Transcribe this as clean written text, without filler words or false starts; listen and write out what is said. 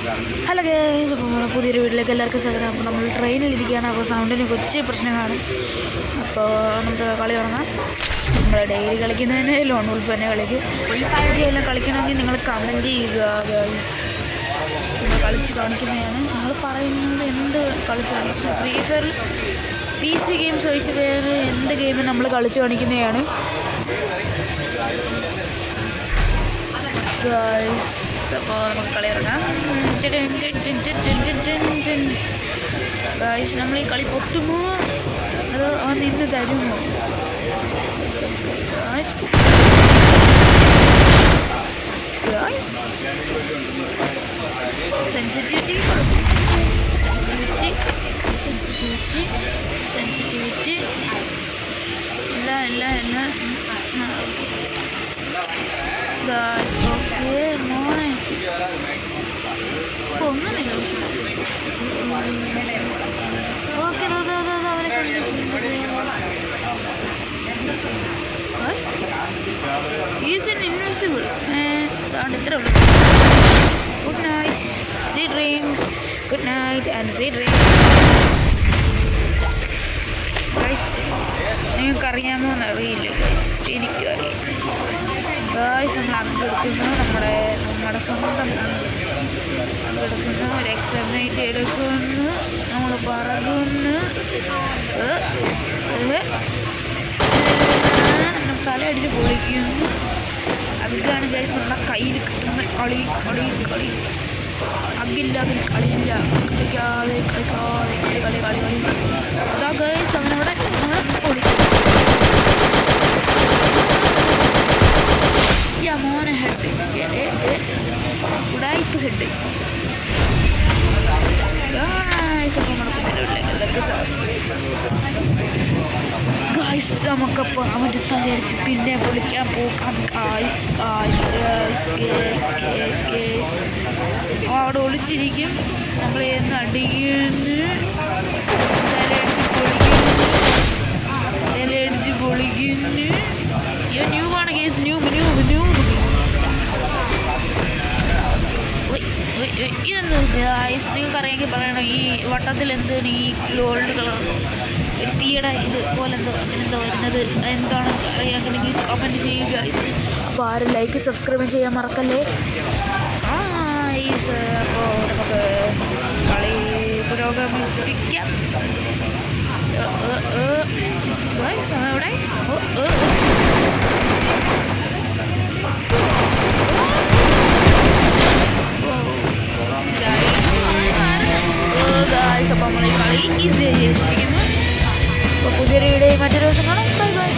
Hello guys, അപ്പോൾ നമ്മുടെ പുതിയൊരു വീട്ടിലേക്ക് എല്ലാവർക്കും സ്വാഗതം. അപ്പോൾ നമ്മൾ ട്രെയിനിലിരിക്കുകയാണ്. അപ്പോൾ സൗണ്ടിന് കൊച്ചു പ്രശ്നം കാണും. അപ്പോൾ നമുക്ക് കളി തുടങ്ങാം. നമ്മൾ ഡെയിലി കളിക്കുന്നതിന് ലോൺ ഉൾഫ് തന്നെ കളിക്കും. എല്ലാം കളിക്കണമെങ്കിൽ നിങ്ങൾ കമൻറ്റ് ചെയ്യുക ഗൈസ്. നമ്മൾ കളിച്ച് കാണിക്കുന്നതാണ്. നിങ്ങൾ പറയുന്നത് എന്ത് കളിച്ച് കാണിക്കും. ഫ്രീ ഫയറിൽ PC ഗെയിംസ് ഒഴിച്ച് വേറെ എന്ത് ഗെയിമും നമ്മൾ കളിച്ച് കാണിക്കുന്നതാണ് ഗൈസ്. അപ്പോൾ നമുക്ക് കളി ഇറങ്ങാം ഗൈസ്. നമ്മൾ ഈ കളി പൊട്ടുമോ അതോ നിന്ന് തരുമോ? സെൻസിറ്റിവിറ്റി എല്ലാം ഗൈസ്. ഓക്കെ മോനെ ഒന്നുമില്ല. ഓക്കെ അവരെ ഈസ് ഇൻ ഇൻവിസിബിൾ. അതുകൊണ്ട് ഇത്ര ഉള്ളൂ. Good night, sweet dreams. Good night and sweet dreams. Guys, നിങ്ങൾക്കറിയാമോ എന്നറിയില്ല. എനിക്കറിയാം ഗൈസ്. നമ്മൾ അങ്കെടുക്കുന്നു, നമ്മുടെ സ്വന്തം അങ്കെടുക്കുന്നു. ഒരു എക്സാമിനേറ്റ് എടുക്കുന്നു, നമ്മൾ പറകുന്നു. തല അടിച്ച് പൊളിക്കുന്നു. അതാണ് ഗൈസ് നമ്മുടെ കയ്യിൽ കിട്ടുന്ന കളി. അങ്കില്ലാതെ കളിയില്ല. കളി അതാ ഗൈസ്. അവനവിടെ നമ്മളെ പൊളിക്കും. മോനെ ഹെഡ് ഉടായ്പ് ഹെഡ് ഗൈസ്. അപ്പോൾ ഗൈസ് നമുക്കപ്പോൾ അവൻ്റെ തലയടിച്ച് പിന്നെ പൊളിക്കാൻ പോകാം ഗൈസ്. അവിടെ ഒളിച്ചിരിക്കും. നമ്മൾ എന്ന് അടിക്കുന്നു. തലയടിച്ച് പൊളിക്കുന്നു. ന്യൂവാണ് ഗൈസ്. ന്യൂ ഇതെന്ത് ഗൈസ്? നിങ്ങൾക്കറിയാമെങ്കിൽ പറയണം. ഈ വട്ടത്തിൽ എന്താണ് ഈ ഗോൾഡ് കളർ ഒരു തീയുടെ ഇതുപോലെ എന്തോ വരുന്നത് എന്താണ് അറിയാമെങ്കിൽ കമൻറ്റ് ചെയ്യുക ഗൈസ്. അപ്പോൾ ആരും ലൈക്ക് സബ്സ്ക്രൈബ് ചെയ്യാൻ മറക്കല്ലേ ഗൈസ്. അപ്പോൾ നമുക്ക് കളി പുരോഗമിപ്പിക്കാം ഗൈസ്. അവിടെ അപ്പോൾ നമ്മൾ ഈ കളി ഈസി ആയിരിക്കുന്നു. അപ്പോൾ പുതിയൊരു വീഡിയോ മറ്റൊരു ദിവസം കാണാം. Bye bye.